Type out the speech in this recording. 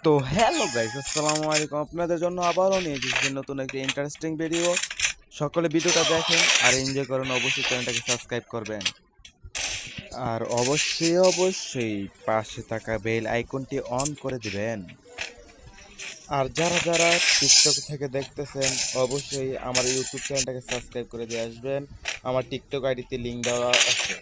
তো hello guys, আসসালামু আলাইকুম। আপনাদের জন্য আবারও নিয়ে এসেছি নতুন একটি ইন্টারেস্টিং ভিডিও। সকলে ভিডিওটা দেখেন আর এনজয় করুন। অবশ্যই চ্যানেলটাকে সাবস্ক্রাইব করবেন আর অবশ্যই পাশে থাকা বেল আইকনটি অন করে দিবেন। আর যারা যারা টিকটক থেকে দেখতেছেন অবশ্যই আমার ইউটিউব চ্যানেলটাকে সাবস্ক্রাইব করে দিয়ে আসবেন। আমার টিকটক আইডিতে লিংক দেওয়া আছে।